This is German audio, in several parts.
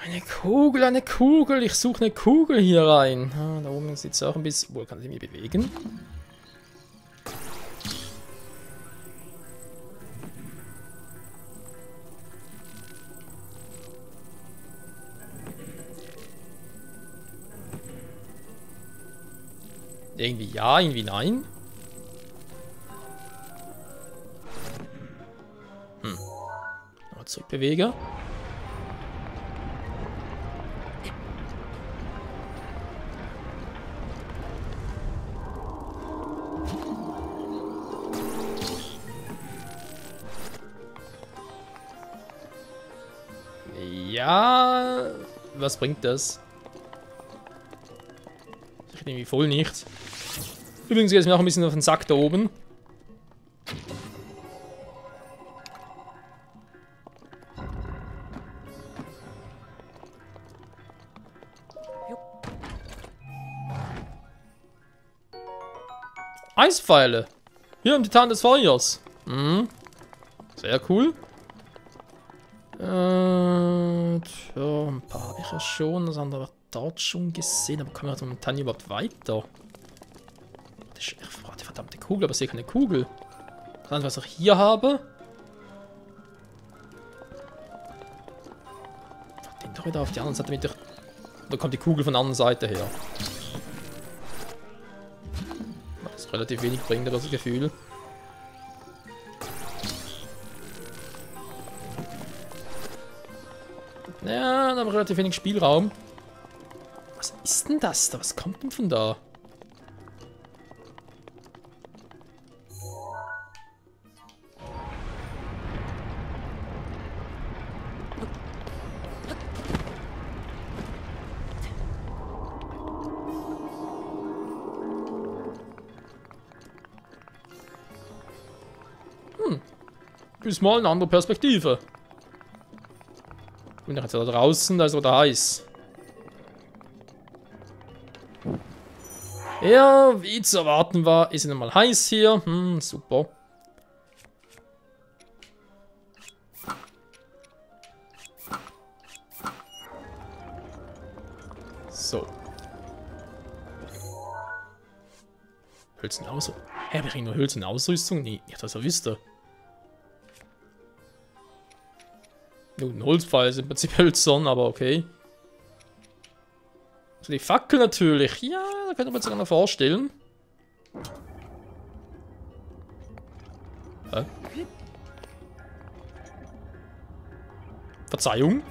Eine Kugel, eine Kugel. Ich suche eine Kugel hier rein. Ah, da oben sieht es auch ein bisschen... Wo kann ich mich bewegen? Irgendwie ja, irgendwie nein. Nochmal zurückbewege. Ja, was bringt das? Ich irgendwie voll nicht. Übrigens geht es mir auch ein bisschen auf den Sack da oben. Eispfeile. Hier im Titan des Feuers. Mhm. Sehr cool. Tja, ein paar habe ich ja schon. Das andere wird dort schon gesehen. Aber kommen wir momentan überhaupt weiter? Ich brauche die verdammte Kugel, aber ich sehe keine Kugel. Das, was ich hier habe. Den doch wieder auf die andere Seite mit der... Da kommt die Kugel von der anderen Seite her. Was relativ wenig bringt, aber das Gefühl. Ja, da haben wir relativ wenig Spielraum. Was ist denn das da? Was kommt denn von da? Ist mal eine andere Perspektive. Bin ich jetzt da draußen, da ist wieder heiß. Ja, wie zu erwarten war, ist es nochmal heiß hier. Super. So. Hölzenausrüstung. Hä, habe ich nur Hölzenausrüstung? Nee, ich das ja wüsste. Nun, ein Holzpfeil ist im Prinzip hölzern, aber okay. So, die Fackel natürlich. Ja, da könnte man sich noch vorstellen. Hä? Verzeihung.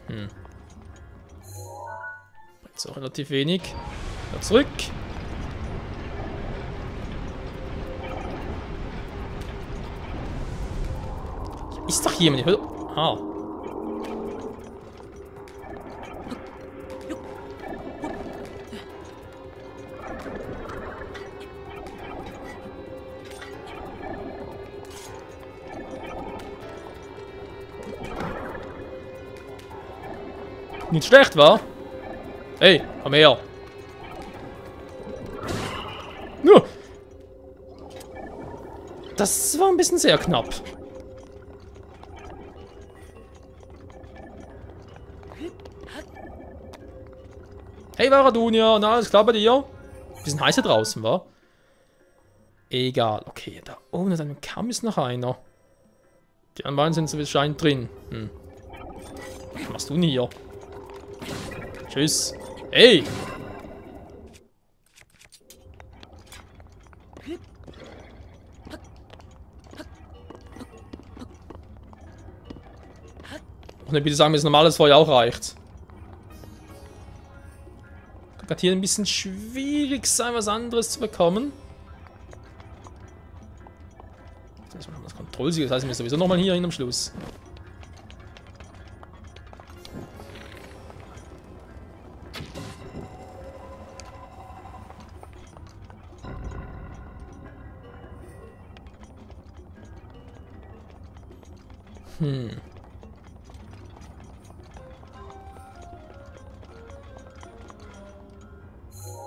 Bringt auch relativ wenig. Wieder zurück. Ist doch jemand. Ah. Nicht schlecht, wa? Hey, komm her. Nur. Das war ein bisschen sehr knapp. Hey Varadunia, na, alles klar bei dir? Bisschen heiß hier draußen, wa? Egal, okay, da oben ist ein Kamm ist noch einer. Die anderen beiden sind so wahrscheinlich drin. Was machst du denn hier? Tschüss. Hey! Und dann bitte sagen, dass normales Feuer auch reicht. Kann hier ein bisschen schwierig sein, was anderes zu bekommen. Das ist das Kontrollsiegel, das heißt, wir sowieso nochmal hier hin am Schluss.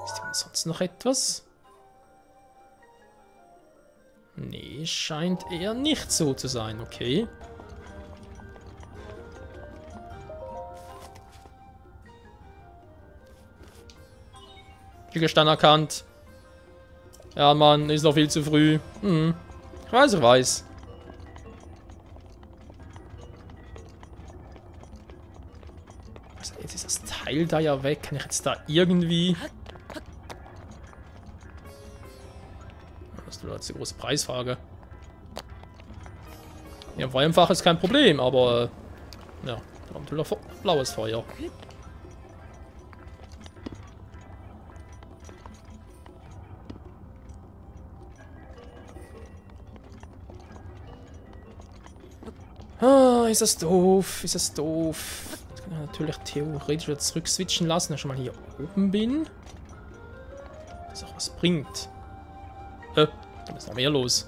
Ist hier sonst noch etwas? Nee. Es scheint eher nicht so zu sein, okay. Gestein erkannt. Ja, Mann, ist noch viel zu früh. Hm. Ich weiß, ich weiß. Also jetzt ist das Teil da ja weg. Kann ich jetzt da irgendwie... Das ist jetzt die große Preisfrage. Ja, Feuerfach ist kein Problem, aber... ja, da haben wir blaues Feuer. Ah, ist das doof, ist das doof. Das kann ich natürlich theoretisch wieder zurück switchen lassen, wenn ich schon mal hier oben bin. Das auch was bringt. Da ist noch mehr los.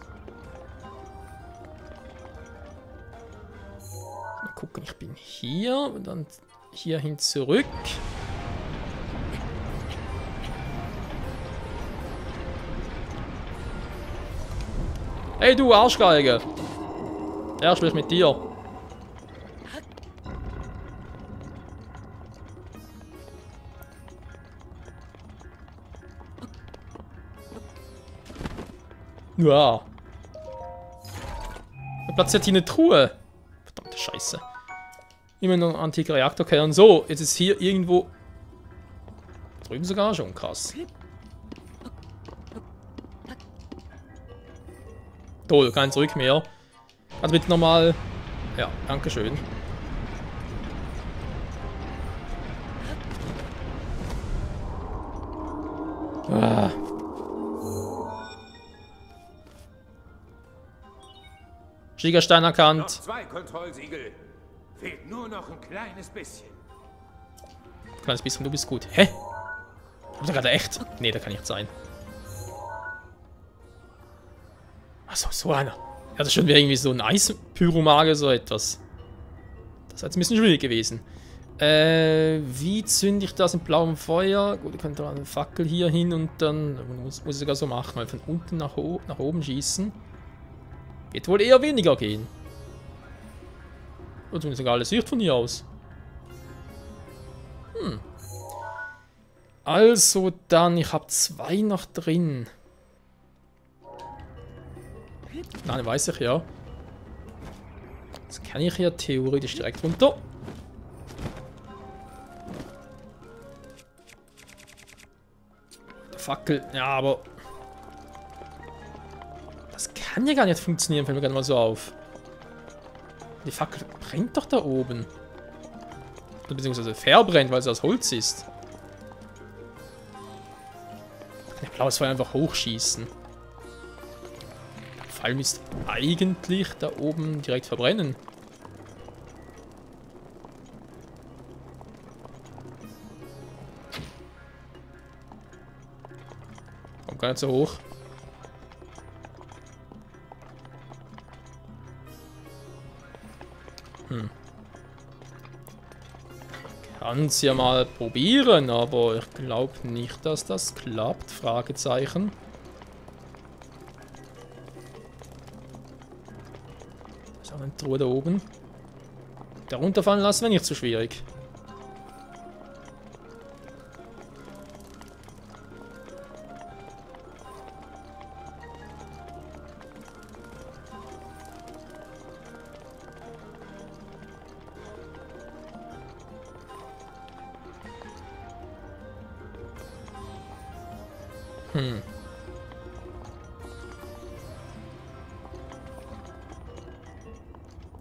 Mal gucken, ich bin hier und dann hierhin zurück. Hey du Arschgeige! Er spricht mit dir. Ja. Er platziert hier eine Truhe. Verdammte Scheiße. Immer noch ein antiker Reaktorkern. So, jetzt ist hier irgendwo... drüben sogar schon krass. Toll, kein Zurück mehr. Also bitte nochmal... ja, dankeschön. Ah. Schiegerstein erkannt. Noch 2 Kontrollsiegel. Fehlt nur noch ein kleines bisschen. Kleines bisschen, du bist gut. Hä? Habt ihr gerade echt? Nee, da kann nicht sein. Achso, so einer. Ja, das ist schon wieder irgendwie so ein Eispyromage, so etwas. Das ist jetzt ein bisschen schwierig gewesen. Wie zünde ich das in blauem Feuer? Gut, ich könnte eine Fackel hier hin und dann... muss ich sogar so machen, weil von unten nach oben schießen. Wird wohl eher weniger gehen. Oder zumindest egal, es Sicht von hier aus. Hm. Also dann, ich habe 2 noch drin. Nein, weiß ich ja. Das kann ich ja theoretisch direkt runter. Der Fackel, ja, aber... das kann ja gar nicht funktionieren, fällt mir gerade mal so auf. Die Fackel brennt doch da oben. Beziehungsweise verbrennt, weil sie aus Holz ist. Der blaues Feuer einfach hochschießen. Der Fall müsste eigentlich da oben direkt verbrennen. Kommt gar nicht so hoch. Kann's ja mal probieren, aber ich glaube nicht, dass das klappt. Fragezeichen. Da ist auch eine Truhe da oben. Da runterfallen lassen wäre nicht so schwierig.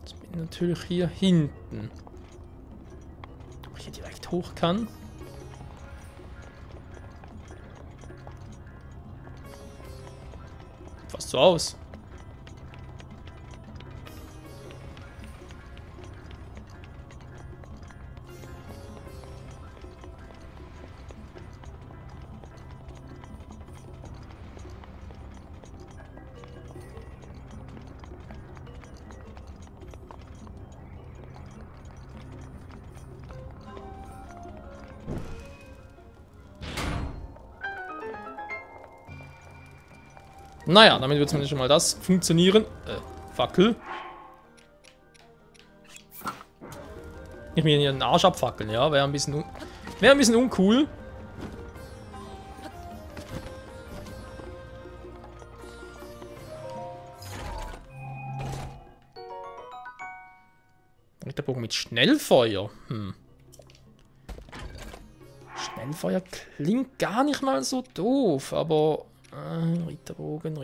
Jetzt bin ich natürlich hier hinten. Ob ich hier direkt hoch kann? Fast so aus. Naja, damit wird zumindest schon mal das funktionieren. Fackel. Ich mir hier den Arsch abfackeln, ja. Wäre ein bisschen uncool. Ritterbogen mit Schnellfeuer. Schnellfeuer klingt gar nicht mal so doof, aber Ritterbogen.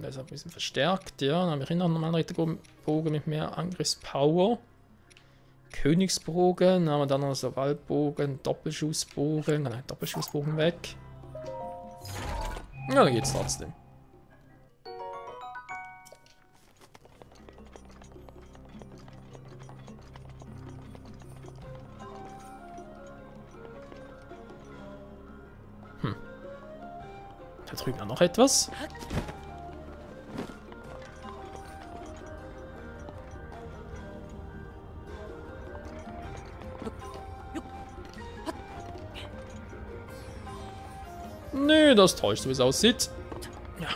Der ist ein bisschen verstärkt, ja. Dann habe ich noch einen Ritterbogen mit mehr Angriffspower. Königsbogen, dann haben wir dann noch so Waldbogen, Doppelschussbogen, dann ein Doppelschussbogen weg. Ja, dann geht's trotzdem. Da drüben auch noch etwas. Nö, das täuscht, so wie es aussieht. Ja.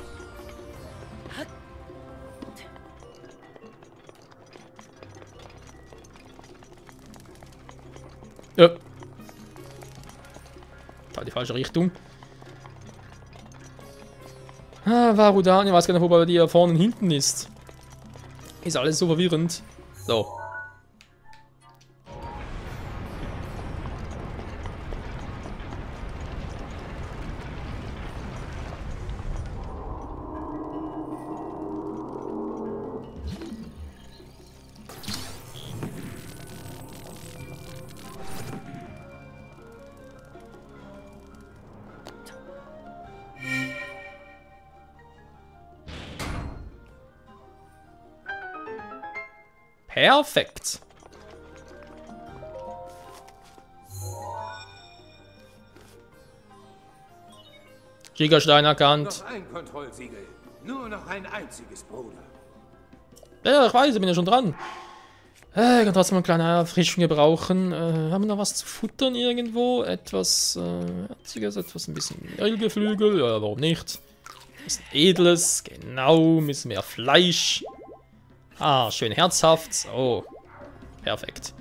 Ja. Da die falsche Richtung. Ah, Varudani, ich weiß gar nicht, wo bei dir vorne und hinten ist. Ist alles so verwirrend. So. Perfekt. Gigastein erkannt. Noch ein Kontrollsiegel. Nur noch ein einziges, Bruder. Ja, ich weiß, ich bin ja schon dran. Ich kann trotzdem eine kleine Erfrischung gebrauchen. Haben wir noch was zu futtern irgendwo? Etwas Herziges, etwas ein bisschen Mehlgeflügel. Ja, warum nicht? Was Edles, genau. Ein bisschen mehr Fleisch. Ah, schön herzhaft. So. Perfekt.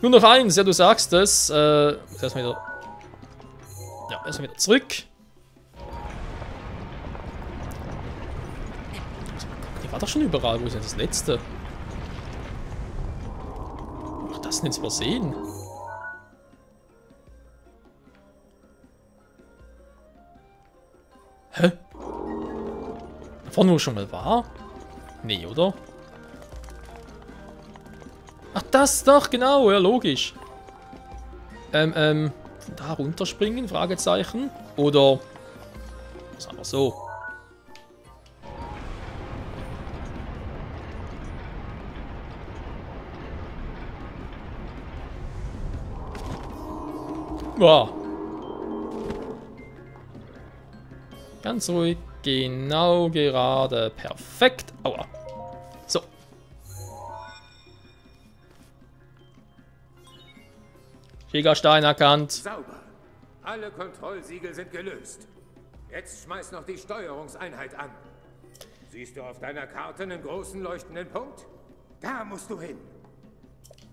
Nur noch eins, ja, du sagst es. Erstmal wieder. Ja, erstmal wieder zurück. Die war doch schon überall. Wo ist denn das letzte? Ach, das denn jetzt versehen? Hä? Da vorne, wo schon mal war? Nee, oder? Ach, das doch, genau, ja, logisch. Da runterspringen, Fragezeichen. Oder, sagen wir so. Wow. Ganz ruhig, genau, gerade, perfekt. Aua. So. Gigastein erkannt. Sauber. Alle Kontrollsiegel sind gelöst. Jetzt schmeiß noch die Steuerungseinheit an. Siehst du auf deiner Karte einen großen leuchtenden Punkt? Da musst du hin.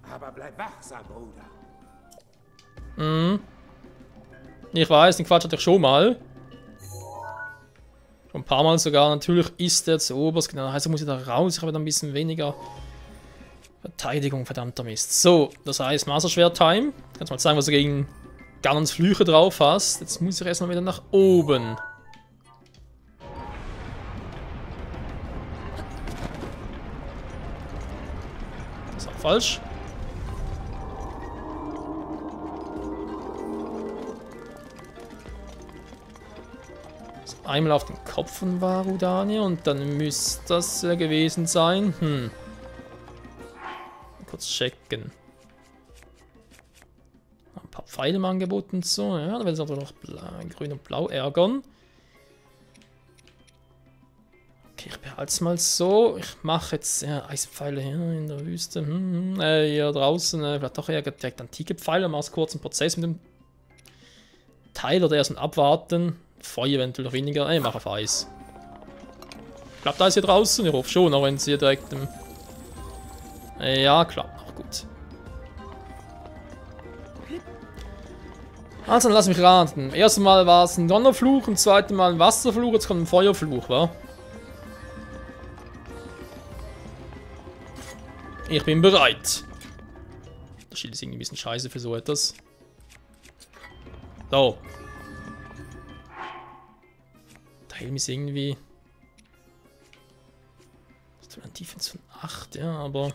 Aber bleib wachsam, Bruder. Ich weiß, den Quatsch hatte ich schon mal. Schon ein paar Mal sogar. Natürlich ist der zu oberst. Genau, also muss ich da raus. Ich habe dann ein bisschen weniger Verteidigung, verdammter Mist. So, das heißt Maserschwert-Time. Kannst mal zeigen, was du gegen Ganons Flüche drauf hast. Jetzt muss ich erstmal wieder nach oben. Das ist auch falsch. Einmal auf den Kopf von Varudani und dann müsste das ja gewesen sein. Kurz checken. Ein paar Pfeile im Angebot und so. Ja, da will es aber noch grün und blau ärgern. Okay, ich behalte es mal so. Ich mache jetzt Eispfeile hier in der Wüste. Hier draußen. Vielleicht doch eher direkt antike Pfeile. Mach's kurz einen Prozess mit dem Teil oder erst ein Abwarten. Feuer eventuell noch weniger. Ich mache auf Eis. Klappt Eis hier draußen? Ich hoffe schon, auch wenn es hier direkt im... Ja, klappt noch gut. Also, dann lass mich raten. Erstes Mal war es ein Donnerfluch, im zweiten Mal ein Wasserfluch, jetzt kommt ein Feuerfluch, wa? Ich bin bereit. Das Schild ist irgendwie ein bisschen scheiße für so etwas. So. Der Helm ist irgendwie... Das ist ein Defense von 8, ja, aber...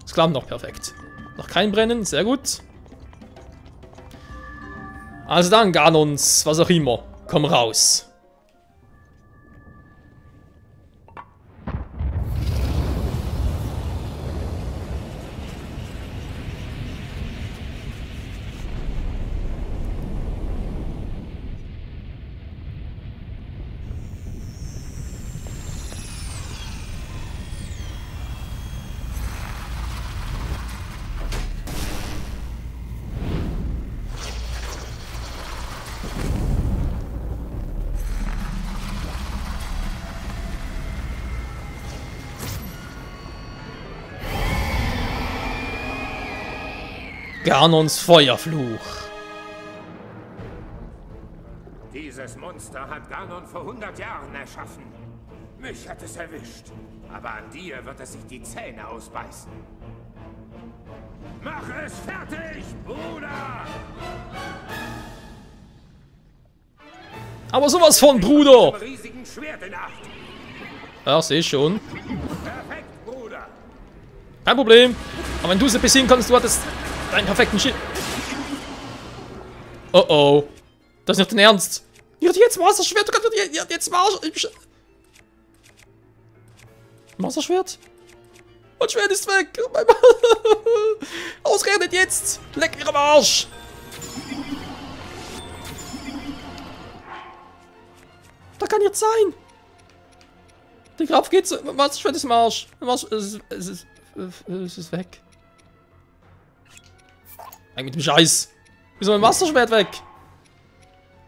Es klappt noch perfekt. Noch kein Brennen, sehr gut. Also dann, Ganons, was auch immer. Komm raus. Ganons Feuerfluch. Dieses Monster hat Ganon vor 100 Jahren erschaffen. Mich hat es erwischt. Aber an dir wird es sich die Zähne ausbeißen. Mach es fertig, Bruder! Aber sowas von, Bruder! Mit einem riesigen Schwert in Acht. Ja, seh schon. Perfekt, Bruder. Kein Problem. Aber wenn du sie besiegen kannst, du hattest deinen perfekten Schild. Oh oh. Das ist nicht dein Ernst. Die hat jetzt Wasserschwert. Die hat jetzt Wasserschwert? Mein Schwert ist weg. Ausgerechnet jetzt. Leck mir am Arsch. Da kann jetzt sein. Die Kraft geht so. Wasserschwert ist im Arsch. Es ist weg. Mit dem Scheiß. Wieso mein Wasserschwert weg?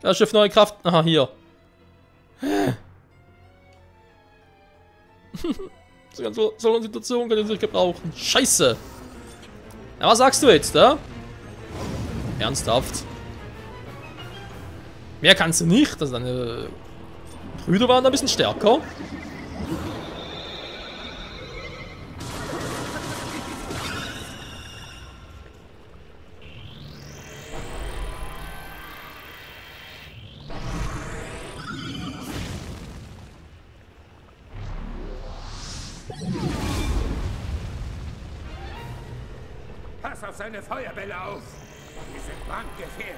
Ja, Schiff neue Kraft. Aha, hier. So eine Situation kann ich nicht gebrauchen. Scheiße. Na, was sagst du jetzt, da? Ernsthaft? Mehr kannst du nicht. Also deine Brüder waren ein bisschen stärker. Pass auf seine Feuerbälle auf. Die sind brandgefährlich.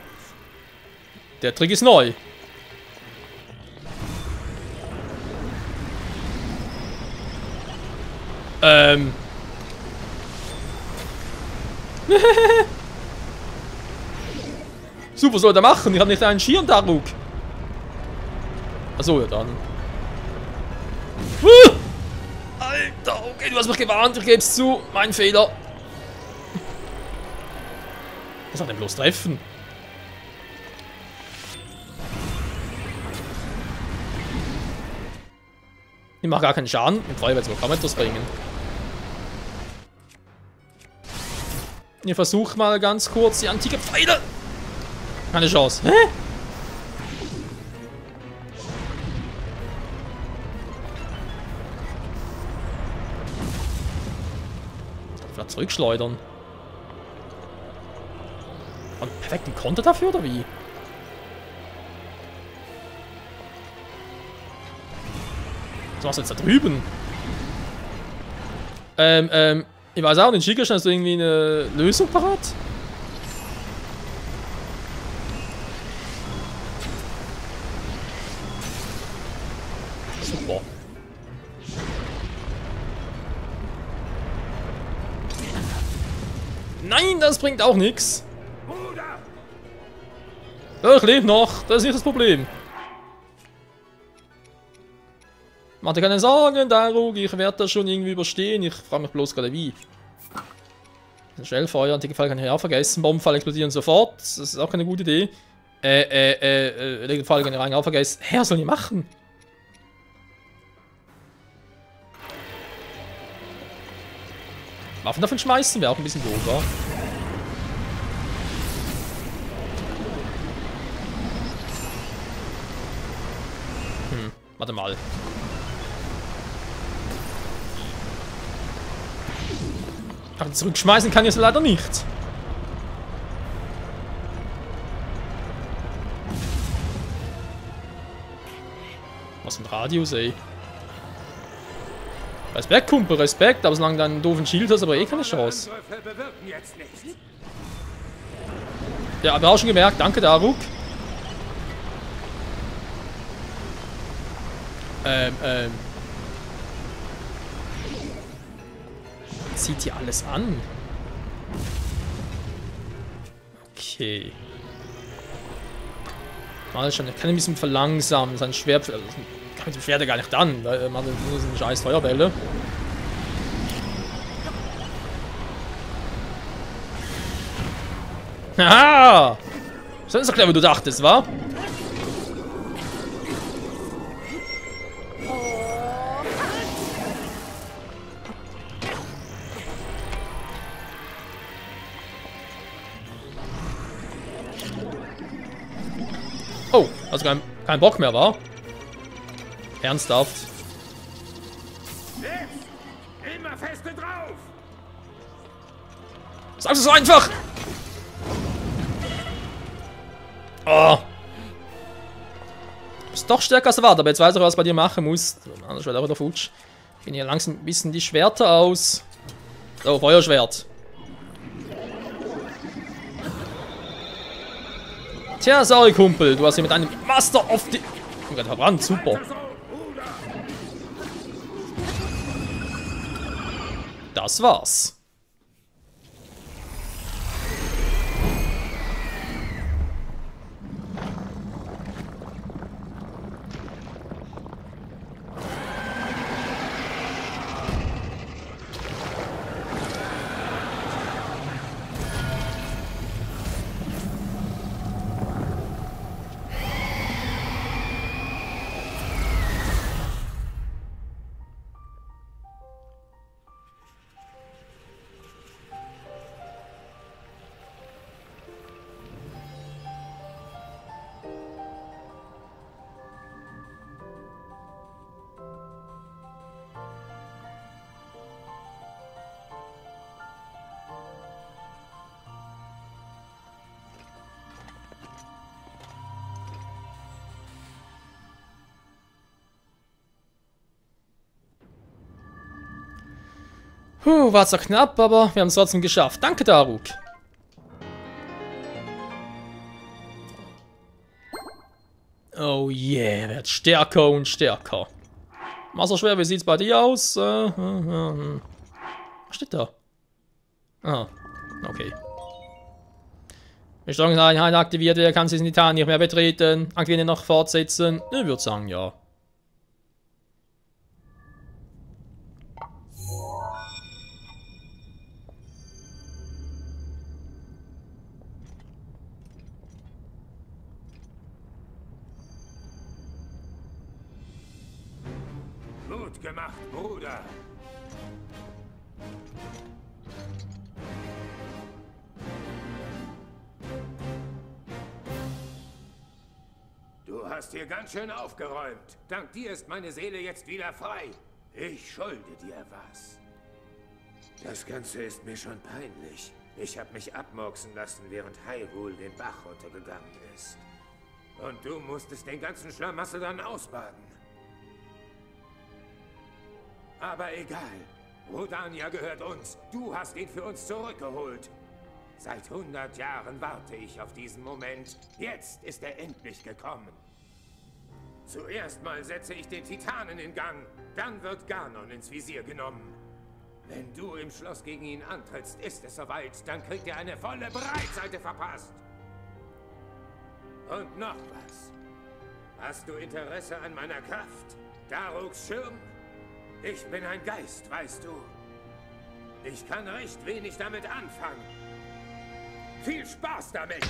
Der Trick ist neu. Super, soll er machen? Ich habe nicht einen Schirm, Daruk. Achso, ja dann. Alter, okay, du hast mich gewarnt, ich geb's zu. Mein Fehler. Was hat denn bloß treffen? Ich mache gar keinen Schaden. Im Feuer wird es wohl kaum etwas bringen. Ich versuche mal ganz kurz die antike Pfeile. Keine Chance. Hä? Vielleicht zurückschleudern. Und perfekten Konter dafür, oder wie? Was machst du jetzt da drüben? Ich weiß auch nicht, Shikash, hast du irgendwie eine Lösung parat? Super. Nein, das bringt auch nichts. Ja, ich lebe noch, das ist nicht das Problem. Mach dir keine Sorgen, Daruk, ich werde das schon irgendwie überstehen. Ich frage mich bloß gerade wie. Schnellfeuer, antike Fall kann ich auch vergessen. Bombenfall explodieren sofort, das ist auch keine gute Idee. Folge rein, auch vergessen. Hä, was soll ich machen? Waffen davon schmeißen wäre auch ein bisschen doof, wa? Warte mal. Ach, zurückschmeißen kann ich es leider nicht. Was für ein Radius, ey. Respekt, Kumpel, Respekt, aber solange du einen doofen Shield hast, aber eh keine Chance. Ja, aber auch schon gemerkt, danke, Daruk. Zieht hier alles an. Okay. Mal schon, er kann ein bisschen verlangsamen. Sein Schwert. Also, kann mit dem Schwert ja gar nicht an, weil man nur so eine scheiß Feuerbälle. Haha! Das ist so clever, wie du dachtest, wa? Oh, also kein Bock mehr, war? Ernsthaft? Immer feste drauf! Sag's so einfach! Oh! Du bist doch stärker als erwartet, aber jetzt weiß ich, was ich bei dir machen muss. Anders wird auch wieder futsch. Gehen hier langsam ein bisschen die Schwerter aus. So, Feuerschwert. Tja, sorry, Kumpel. Du hast hier mit einem Master of the... Oh Gott, verbrannt. Super. Das war's. War zwar knapp, aber wir haben es trotzdem geschafft. Danke, Daruk. Oh yeah, wird stärker und stärker. Wasserschwer, wie sieht's bei dir aus? Was steht da? Ah, okay. Bestrahlungseinheit aktiviert, er kann sich in Titan nicht mehr betreten. Aktivieren noch fortsetzen. Ich würde sagen, ja. Gut gemacht, Bruder. Du hast hier ganz schön aufgeräumt. Dank dir ist meine Seele jetzt wieder frei. Ich schulde dir was. Das Ganze ist mir schon peinlich. Ich habe mich abmurksen lassen, während Hyrule den Bach runtergegangen ist. Und du musstest den ganzen Schlamassel dann ausbaden. Aber egal. Rodania gehört uns. Du hast ihn für uns zurückgeholt. Seit 100 Jahren warte ich auf diesen Moment. Jetzt ist er endlich gekommen. Zuerst mal setze ich den Titanen in Gang. Dann wird Ganon ins Visier genommen. Wenn du im Schloss gegen ihn antrittst, ist es soweit. Dann kriegt er eine volle Breitseite verpasst. Und noch was. Hast du Interesse an meiner Kraft? Daruks Schirm? Ich bin ein Geist, weißt du. Ich kann recht wenig damit anfangen. Viel Spaß damit!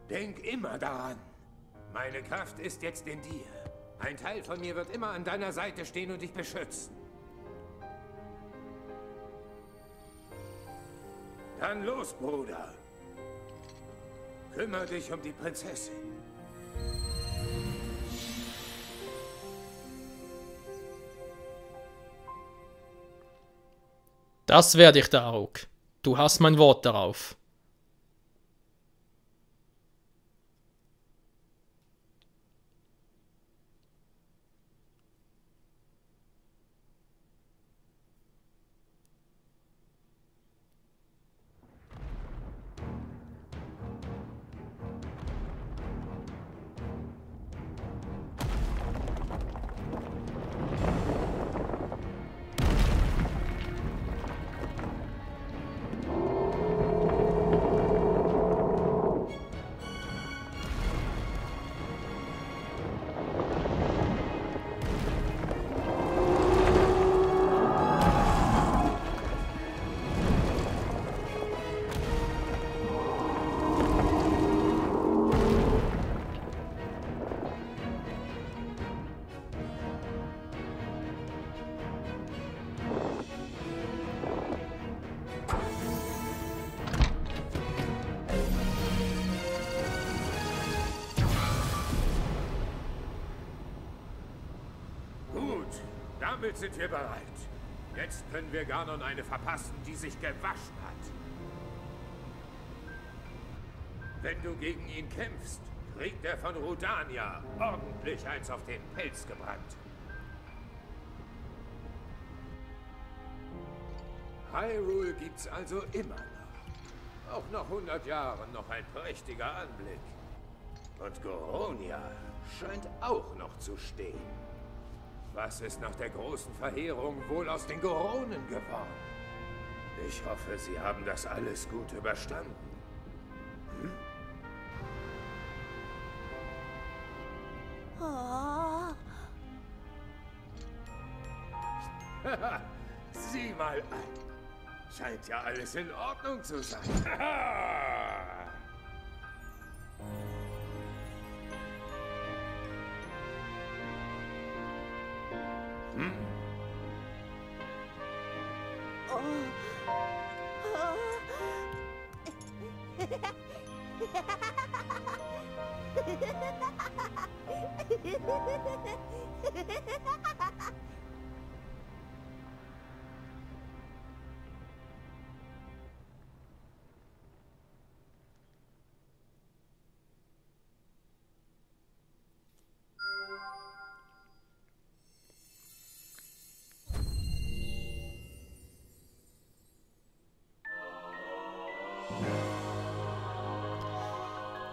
Denk immer daran. Meine Kraft ist jetzt in dir. Ein Teil von mir wird immer an deiner Seite stehen und dich beschützen. Dann los, Bruder. Kümmere dich um die Prinzessin. Das werde ich, Daruk. Du hast mein Wort darauf. Damit sind wir bereit. Jetzt können wir Ganon eine verpassen, die sich gewaschen hat. Wenn du gegen ihn kämpfst, kriegt er von Rudania ordentlich eins auf den Pelz gebrannt. Hyrule gibt's also immer noch. Auch nach 100 Jahren noch ein prächtiger Anblick. Und Goronia scheint auch noch zu stehen. Was ist nach der großen Verheerung wohl aus den Goronen geworden? Ich hoffe, sie haben das alles gut überstanden. Haha, sieh mal an. Scheint ja alles in Ordnung zu sein.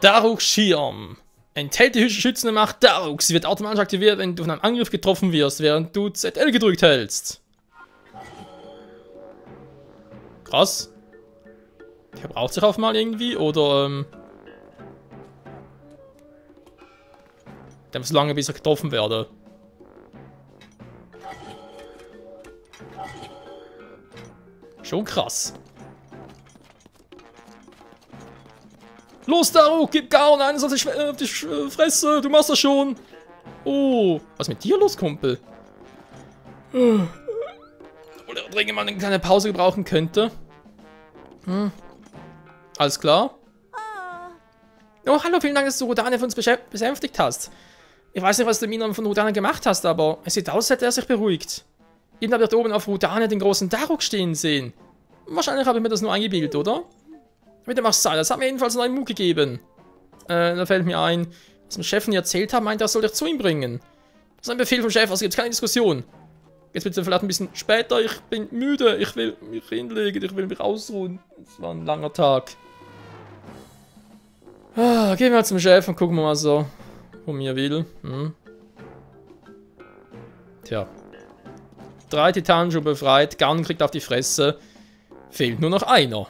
Daruks Schirm. Enthält die schützende Macht Daruks. Sie wird automatisch aktiviert, wenn du von einem Angriff getroffen wirst, während du ZL gedrückt hältst. Krass. Der braucht sich auch mal irgendwie, oder der muss lange, bis er getroffen werde. Schon krass. Los, Daruk, gib Garon eines auf die Fresse, du machst das schon. Oh, was ist mit dir los, Kumpel? Obwohl er dringend mal eine kleine Pause gebrauchen könnte. Alles klar? Oh, hallo, vielen Dank, dass du Rudania für uns besänftigt hast. Ich weiß nicht, was du im Inneren von Rudania gemacht hast, aber es sieht aus, als hätte er sich beruhigt. Eben habe ich dort oben auf Rudania den großen Daruk stehen sehen. Wahrscheinlich habe ich mir das nur eingebildet, oder? Mit dem Machsal, das hat mir jedenfalls einen neuen Mut gegeben. Da fällt mir ein, was dem Chef mir erzählt hat, meint er, soll ich zu ihm bringen. Das ist ein Befehl vom Chef, also gibt es keine Diskussion. Jetzt bitte vielleicht ein bisschen später, ich bin müde, ich will mich hinlegen, ich will mich ausruhen. Es war ein langer Tag. Gehen wir mal zum Chef und gucken wir mal so, wo mir will. Tja. 3 Titanen schon befreit, Ganon kriegt auf die Fresse. Fehlt nur noch einer.